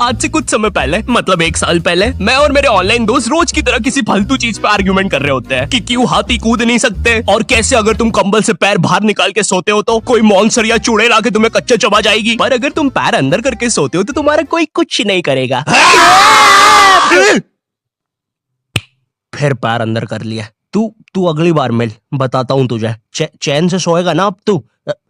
आज से कुछ समय पहले, मतलब 1 साल पहले, मैं और मेरे ऑनलाइन दोस्त रोज की तरह किसी फालतू चीज पे आर्ग्यूमेंट कर रहे होते हैं कि क्यों हाथी कूद नहीं सकते, और कैसे अगर तुम कंबल से पैर बाहर निकाल के सोते हो तो कोई मॉन्स्टर या चुड़ैल आके तुम्हें कच्चा चबा जाएगी, पर अगर तुम पैर अंदर करके सोते हो तो तुम्हारा कोई कुछ नहीं करेगा। फिर पैर अंदर कर लिया। तू अगली बार मिल, बताता हूँ तुझे। चैन से सोएगा ना अब तू।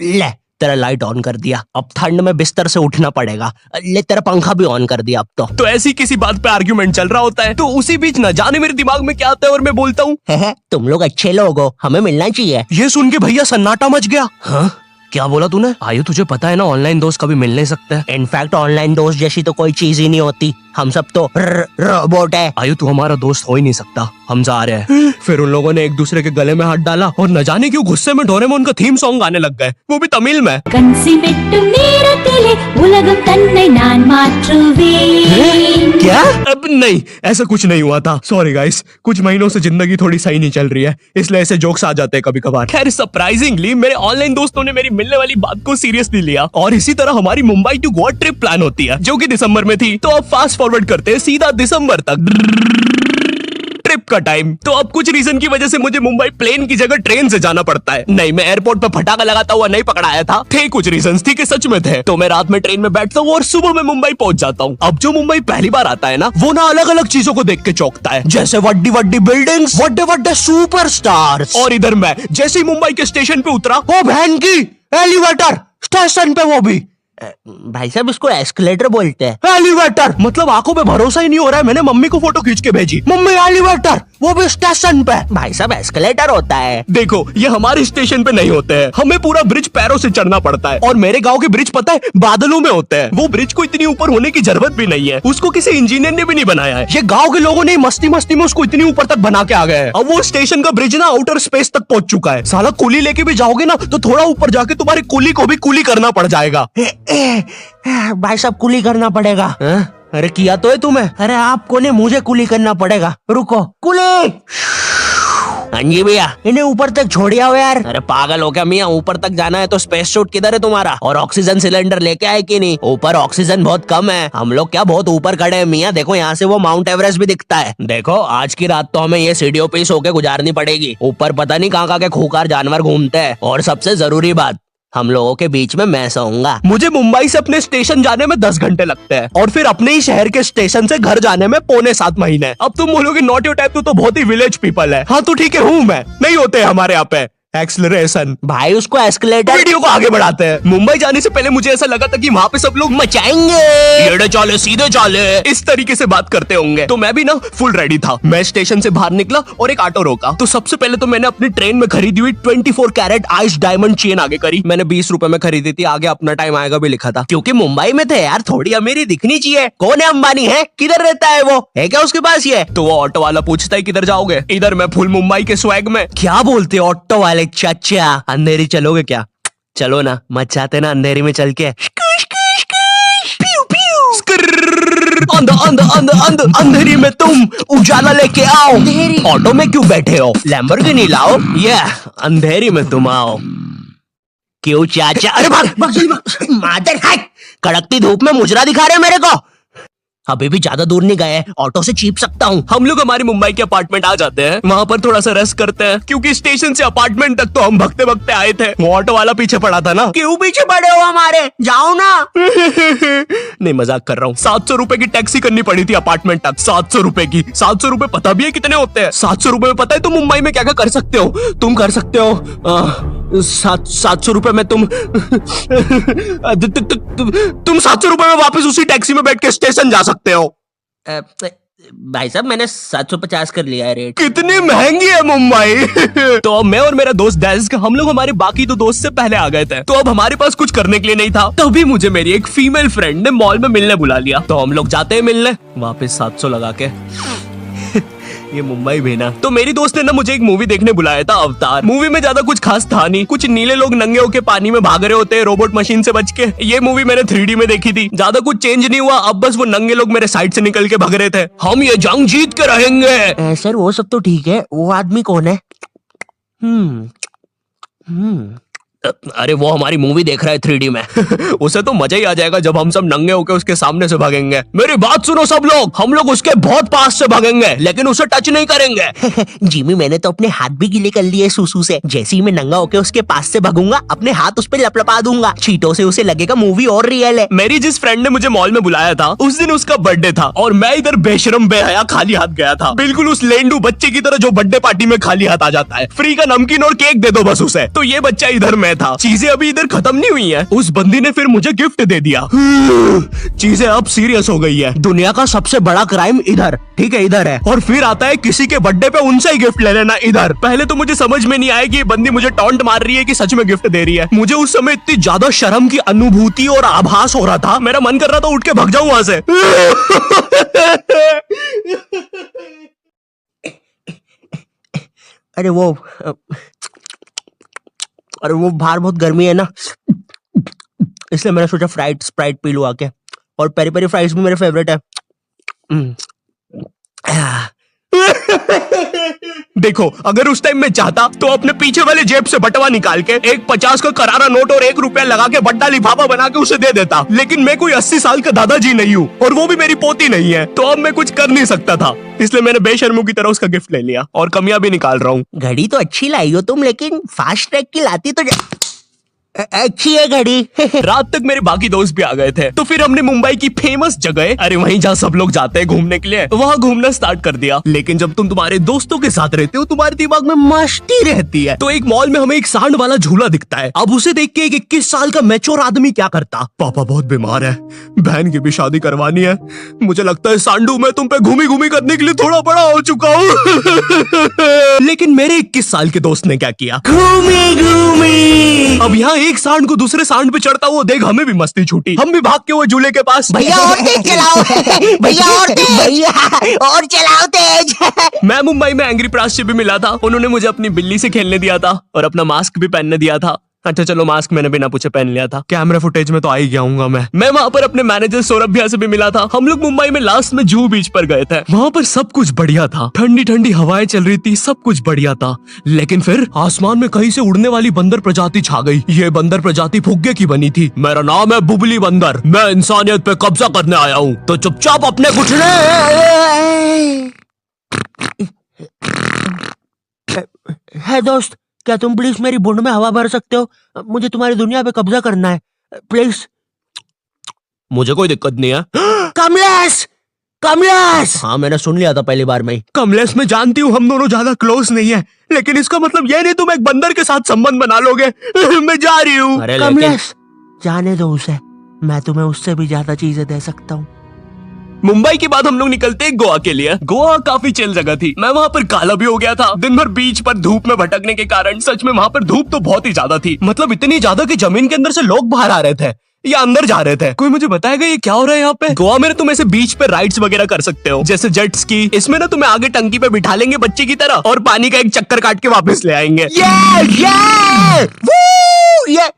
ले तेरा लाइट ऑन कर दिया, अब ठंड में बिस्तर से उठना पड़ेगा। ले तेरा पंखा भी ऑन कर दिया अब तो ऐसी किसी बात पे आर्ग्यूमेंट चल रहा होता है, तो उसी बीच न जाने मेरे दिमाग में क्या आता है और मैं बोलता हूँ, तुम लोग अच्छे लोग हो, हमें मिलना चाहिए। ये सुन के भैया सन्नाटा मच गया। हाँ क्या बोला तूने? आयु तुझे पता है ना ऑनलाइन दोस्त कभी मिल नहीं सकते। इनफैक्ट ऑनलाइन दोस्त जैसी तो कोई चीज ही नहीं होती, हम सब तो रोबोट है। आयु तू हमारा दोस्त हो ही नहीं सकता, हम जा रहे हैं। फिर उन लोगों ने एक दूसरे के गले में हाथ डाला और न जाने क्यों गुस्से में डोरेमोन का थीम सॉन्ग गाने लग गए, वो भी तमिल में। क्या? अब नहीं, ऐसा कुछ नहीं हुआ था। सॉरी गाइस, कुछ महीनों से जिंदगी थोड़ी सही नहीं चल रही है, इसलिए ऐसे जोक्स आ जाते हैं कभी कभार। खैर सरप्राइजिंगली मेरे ऑनलाइन दोस्तों ने मेरी मिलने वाली बात को सीरियसली लिया और इसी तरह हमारी Mumbai to Goa trip plan होती है, जो कि दिसंबर में थी। तो अब फास्ट फॉरवर्ड करते हैं सीधा दिसंबर तक ट्रिप का टाइम। तो अब कुछ रीजन की वजह से मुझे मुंबई प्लेन की जगह ट्रेन से जाना पड़ता है। नहीं, मैं एयरपोर्ट पे फटाका लगाता हुआ नहीं पकड़ाया था, थे कुछ रीजंस, ठीक है सच में थे। तो मैं रात में ट्रेन में बैठता हूँ और सुबह में मुंबई पहुंच जाता हूँ। अब जो मुंबई पहली बार आता है ना, वो ना अलग अलग चीजों को देख के चौंकता है, जैसे वड्डी वड्डी बिल्डिंग्स, वड्डे वड्डे सुपरस्टार्स। और इधर मैं जैसे ही मुंबई के स्टेशन पे उतरा, ओ बहन की एलिवेटर स्टेशन पे, वो भी भाई साहब इसको एस्केलेटर बोलते हैं। एलिवेटर मतलब आंखों पे भरोसा ही नहीं हो रहा है, मैंने मम्मी को फोटो खींच के भेजी, मम्मी एलिवेटर, वो भी स्टेशन पे। भाई साहब एस्केलेटर होता है। देखो ये हमारे स्टेशन पे नहीं होते हैं, हमें पूरा ब्रिज पैरों से चढ़ना पड़ता है, और मेरे गांव के ब्रिज पता है बादलों में होते हैं। वो ब्रिज को इतनी ऊपर होने की जरूरत भी नहीं है, उसको किसी इंजीनियर ने भी नहीं बनाया है, ये गाँव के लोगों ने मस्ती मस्ती में उसको इतनी ऊपर तक बना के आ गए। अब वो स्टेशन का ब्रिज ना आउटर स्पेस तक पहुंच चुका है। साला कुली लेके भी जाओगे ना तो थोड़ा ऊपर जाके तुम्हारी कुली को भी कुली करना पड़ जाएगा। भाई साहब कुली करना पड़ेगा। अरे किया तो है तुम्हें? अरे आपको ने मुझे कुली करना पड़ेगा। रुको, कुली। हाँ जी भैया, इन्हें ऊपर तक छोड़िया हो यार। अरे पागल हो क्या मियाँ, ऊपर तक जाना है तो स्पेस सूट किधर है तुम्हारा? और ऑक्सीजन सिलेंडर लेके आए कि नहीं? ऊपर ऑक्सीजन बहुत कम है, हम लोग क्या बहुत ऊपर खड़े हैं मियाँ। देखो यहाँ से वो माउंट एवरेस्ट भी दिखता है। देखो आज की रात तो हमें ये सीढ़ियों पे सो के गुजारनी पड़ेगी, ऊपर पता नहीं कहाँ के खूंखार जानवर घूमते हैं। और सबसे जरूरी बात, हम लोगों के बीच में मैं सोऊंगा। मुझे मुंबई से अपने स्टेशन जाने में 10 घंटे लगते हैं, और फिर अपने ही शहर के स्टेशन से घर जाने में 6.25 महीने। अब तुम बोलोगे नॉट योर टाइप, तो बहुत ही विलेज पीपल है। हाँ तो ठीक है, हूँ मैं, नहीं होते हमारे यहाँ पे एक्सेलरेशन। भाई उसको एस्केलेटर। वीडियो को आगे बढ़ाते हैं। मुंबई जाने से पहले मुझे ऐसा लगा था कि वहाँ पे सब लोग मचाएंगे, टेढ़े चाले सीधे चाले, इस तरीके से बात करते होंगे। तो मैं भी ना फुल रेडी था। मैं स्टेशन से बाहर निकला और एक ऑटो रोका। तो सबसे पहले तो मैंने अपनी ट्रेन में खरीदी हुई 24 कैरेट आइस डायमंड चेन आगे करी। मैंने 20 रुपए में खरीदी थी, आगे अपना टाइम आएगा भी लिखा था, क्योंकि मुंबई में थे यार, थोड़ी अमीरी दिखनी चाहिए। कौन है अंबानी? है किधर रहता है वो? है क्या उसके पास ये? तो वो ऑटो वाला पूछता है किधर जाओगे? इधर मैं फुल मुंबई के स्वैग में। क्या बोलते ऑटो वाले चाचा, अंधेरी चलोगे क्या? चलो ना, मचाते ना अंधेरी में चल के। अंधेरी में तुम उजाला लेके आओ। ऑटो में क्यों बैठे हो? लैम्बोर्गिनी लाओ। ये अंधेरी में तुम आओ। क्यों चाचा? अरे भाग मादर है, कड़कती धूप में मुजरा दिखा रहे मेरे को। अभी भी ज्यादा दूर नहीं गए, ऑटो से चीप सकता हूँ। हम लोग हमारे मुंबई के अपार्टमेंट आ जाते हैं, वहाँ पर थोड़ा सा रेस्ट करते हैं, क्योंकि स्टेशन से अपार्टमेंट तक तो हम भगते भगते आए थे। वो ऑटो वाला पीछे पड़ा था ना। क्यों पीछे पड़े हो हमारे? जाओ ना। नहीं मजाक कर रहा हूँ। 700 रुपए की टैक्सी करनी पड़ी थी अपार्टमेंट तक। 700 रुपए की। 700 रुपए पता भी है कितने होते हैं? 700 रुपए में पता है तुम मुंबई में क्या क्या कर सकते हो? तुम कर सकते हो 700 रुपए में तुम 700 रुपए में वापस उसी टैक्सी में बैठ के स्टेशन जा सकते हो। भाई साहब मैंने 750 कर लिया है रेट। कितनी महंगी है मुंबई। तो अब मैं और मेरा दोस्त डेस्क, हम लोग हमारे बाकी 2 दोस्त से पहले आ गए थे। तो अब हमारे पास कुछ करने के लिए नहीं था, तभी मुझे मेरी एक फीमेल फ्रेंड ने मॉल में मिलने बुला लिया। तो हम लोग जाते हैं मिलने, वापस 700 लगा के। ये मुंबई भी ना। तो मेरी दोस्त ने ना मुझे एक मूवी देखने बुलाया था, अवतार। मूवी में ज्यादा कुछ खास था नहीं, कुछ नीले लोग नंगे होके पानी में भाग रहे होते हैं रोबोट मशीन से बच के। ये मूवी मैंने 3D में देखी थी, ज्यादा कुछ चेंज नहीं हुआ। अब बस वो नंगे लोग मेरे साइड से निकल के भाग रहे थे। हम ये जंग जीत के रहेंगे। सर वो सब तो ठीक है, वो आदमी कौन है? अरे वो हमारी मूवी देख रहा है 3D में। उसे तो मजा ही आ जाएगा जब हम सब नंगे होके उसके सामने से भागेंगे। मेरी बात सुनो सब लोग, हम लोग उसके बहुत पास से भागेंगे लेकिन उसे टच नहीं करेंगे। जिमी मैंने तो अपने हाथ भी गीले कर लिए सुसु से। जैसे ही मैं नंगा होके उसके पास से भागूंगा अपने हाथ उस पे लपलपा दूंगा, चीटों से उसे लगेगा मूवी और रियल है। मेरी जिस फ्रेंड ने मुझे मॉल में बुलाया था उस दिन उसका बर्थडे था और मैं इधर बेशरम बेहया खाली हाथ गया था, बिल्कुल उस लेंडू बच्चे की तरह जो बर्थडे पार्टी में खाली हाथ आ जाता है। फ्री का नमकीन और केक दे दो बस उसे। तो ये बच्चा इधर मैं था। चीजें अभी इधर खत्म नहीं हुई हैं। उस बंदी ने फिर मुझे गिफ्ट दे दिया। चीजें अब सीरियस हो गई है। दुनिया का सबसे बड़ा क्राइम इधर, ठीक है इधर है, और फिर आता है किसी के बर्थडे पे उनसे ही गिफ्ट ले लेना इधर। पहले तो मुझे समझ में नहीं आया कि ये बंदी मुझे टॉन्ट मार रही है कि सच में गिफ्ट दे रही है। मुझे उस समय इतनी ज्यादा शर्म की अनुभूति और आभास हो रहा था, मेरा मन कर रहा था उठ के भाग जाऊं वहां से। अरे वो बाहर बहुत गर्मी है ना, इसलिए मैंने सोचा स्प्राइट पी लूं आके। और पेरी पेरी फ्राइज भी मेरे फेवरेट है। देखो अगर उस टाइम मैं चाहता तो अपने पीछे वाले जेब से बटवा निकाल के एक 50 का करारा नोट और 1 रुपया लगा के बड्डा लिफाफा बना के उसे दे देता, लेकिन मैं कोई 80 साल का दादाजी नहीं हूँ और वो भी मेरी पोती नहीं है, तो अब मैं कुछ कर नहीं सकता था। इसलिए मैंने बेशर्मों की तरह उसका गिफ्ट ले लिया और कमियां भी निकाल रहा हूँ। घड़ी तो अच्छी लाई हो तुम, लेकिन फास्ट ट्रैक की लाती तो अच्छी है घड़ी। रात तक मेरे बाकी दोस्त भी आ गए थे, तो फिर हमने मुंबई की फेमस जगह, अरे वहीं जहाँ सब लोग जाते हैं घूमने के लिए, वहाँ घूमना स्टार्ट कर दिया। लेकिन जब तुम तुम्हारे दोस्तों के साथ रहते हो तुम्हारे दिमाग में मस्ती रहती है। तो एक मॉल में हमें एक सांड वाला झूला दिखता है। अब उसे देख के एक 21 साल का मैच्योर आदमी क्या करता, पापा बहुत बीमार है, बहन की भी शादी करवानी है, मुझे लगता है सांडू मैं तुम पे घूमी घूमी करने के लिए थोड़ा बड़ा हो चुका हूँ। लेकिन मेरे 21 साल के दोस्त ने क्या किया, घूमी घूमी। अब यहाँ एक सांड को दूसरे सांड पे चढ़ता हुआ देख हमें भी मस्ती छूटी। हम भी भाग के वो झूले के पास, भैया और तेज चलाओ, भैया और तेज, भैया और चलाओ तेज। मैं मुंबई में एंग्री प्रास से भी मिला था। उन्होंने मुझे अपनी बिल्ली से खेलने दिया था और अपना मास्क भी पहनने दिया था। अच्छा चलो मास्क मैंने बिना पूछे पहन लिया था, कैमरा फुटेज में तो आ ही गया हूँ मैं वहाँ पर अपने मैनेजर सौरभ भैया से भी मिला था। हम लोग मुंबई में लास्ट में जुहू बीच पर गए थे। वहाँ पर सब कुछ बढ़िया था, ठंडी ठंडी हवाएं चल रही थी, सब कुछ बढ़िया था। लेकिन फिर आसमान में कहीं से उड़ने वाली बंदर प्रजाति छा गई। ये बंदर प्रजाति फुग्गे की बनी थी। मेरा नाम है बुबली बंदर, मैं इंसानियत पे कब्जा करने आया हूँ, तो चुपचाप अपने घुटने। है दोस्त, क्या तुम प्लीज मेरी बूंद में हवा भर सकते हो? मुझे तुम्हारी दुनिया पे कब्जा करना है प्लीज। मुझे कोई दिक्कत नहीं है। कमलेश, कमलेश। हाँ मैंने सुन लिया था पहली बार में। कमलेश मैं जानती हूँ हम दोनों ज्यादा क्लोज नहीं है, लेकिन इसका मतलब ये नहीं तुम एक बंदर के साथ संबंध बना लोगे। मैं जा रही हूँ। कमलेश जाने दो उसे, मैं तुम्हें उससे भी ज्यादा चीजें दे सकता हूँ। मुंबई के बाद हम लोग निकलते हैं गोवा के लिए। गोवा काफी चिल जगह थी। मैं वहाँ पर काला भी हो गया था दिन भर बीच पर धूप में भटकने के कारण। सच में वहाँ पर धूप तो बहुत ही ज्यादा थी, मतलब इतनी ज्यादा कि जमीन के अंदर से लोग बाहर आ रहे थे या अंदर जा रहे थे। कोई मुझे बताएगा ये क्या हो रहा है यहाँ पे? गोवा में तुम ऐसे बीच पे राइड्स वगैरह कर सकते हो, जैसे जेट स्की। इसमें ना तुम्हें आगे टंकी पे बिठा लेंगे बच्चे की तरह और पानी का एक चक्कर काट के वापस ले आएंगे। ये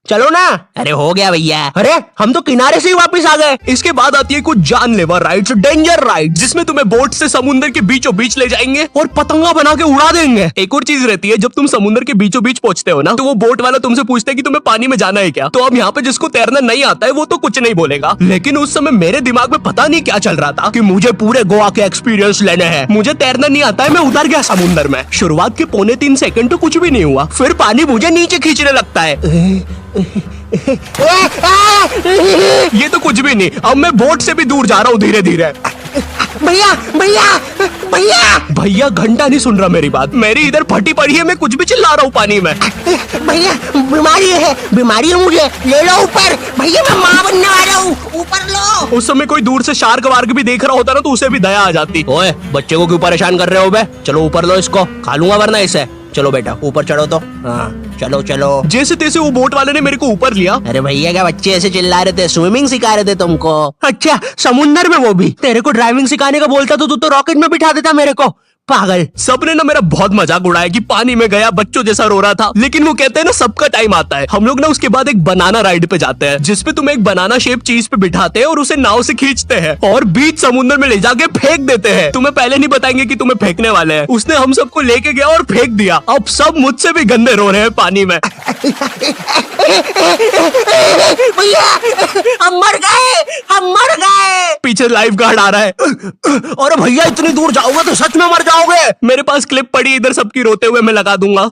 चलो ना। अरे हो गया भैया, अरे हम तो किनारे से ही वापस आ गए। इसके बाद आती है कुछ जानलेवा राइड्स, डेंजर राइड, जिसमें तुम्हें बोट से समुद्र के बीचों बीच ले जाएंगे और पतंगा बना के उड़ा देंगे। एक और चीज रहती है, जब तुम समुद्र के बीचों बीच पहुंचते हो ना, तो वो बोट वाला तुमसे पूछता है कि तुम्हें पानी में जाना है क्या। तो अब यहाँ पे जिसको तैरना नहीं आता है वो तो कुछ नहीं बोलेगा, लेकिन उस समय मेरे दिमाग में पता नहीं क्या चल रहा था कि मुझे पूरे गोवा के एक्सपीरियंस लेने हैं। मुझे तैरना नहीं आता है, मैं उतर गया समुद्र में। शुरुआत के 3.25 सेकंड तो कुछ भी नहीं हुआ, फिर पानी मुझे नीचे खींचने लगता है। ये तो कुछ भी नहीं, अब मैं बोट से भी दूर जा रहा हूँ धीरे धीरे। भैया भैया भैया भैया घंटा नहीं सुन रहा मेरी बात, मेरी इधर फटी पड़ी है, मैं कुछ भी चिल्ला रहा हूँ पानी में। भैया बीमारी है मुझे, ले लो ऊपर। भैया मैं माँ बनने वाला हूँ, ऊपर लो। उस समय कोई दूर से शार्क वार्क भी देख रहा होता ना तो उसे भी दया आ जाती। ओए बच्चे को क्यों परेशान कर रहे हो बे? चलो ऊपर लो इसको, खा लूंगा वरना इसे। चलो बेटा ऊपर चढ़ो तो। हाँ चलो चलो। जैसे तैसे वो बोट वाले ने मेरे को ऊपर लिया। अरे भैया क्या बच्चे ऐसे चिल्ला रहे थे, स्विमिंग सिखा रहे थे तुमको? अच्छा समुंदर में, वो भी तेरे को ड्राइविंग सिखाने का बोलता तो तू तो रॉकेट में बिठा देता मेरे को। पागल। सबने ना मेरा बहुत मजाक उड़ाया कि पानी में गया बच्चों जैसा रो रहा था, लेकिन वो कहते हैं ना सबका टाइम आता है। हम लोग ना उसके बाद एक बनाना राइड पे जाते हैं, जिसपे तुम्हें एक बनाना शेप चीज पे बिठाते हैं और उसे नाव से खींचते हैं और बीच समुद्र में ले जाके फेंक देते हैं। तुम्हें पहले नहीं बताएंगे कि तुम्हें फेंकने वाले हैं। उसने हम सबको लेके गया और फेंक दिया। अब सब मुझसे भी गंदे रो रहे हैं पानी में। भैया हम मर गए। पीछे लाइफ गार्ड आ रहा है। और भैया इतनी दूर जाओगे तो सच में मर जाओगे। मेरे पास क्लिप पड़ी इधर सबकी रोते हुए, मैं लगा दूंगा।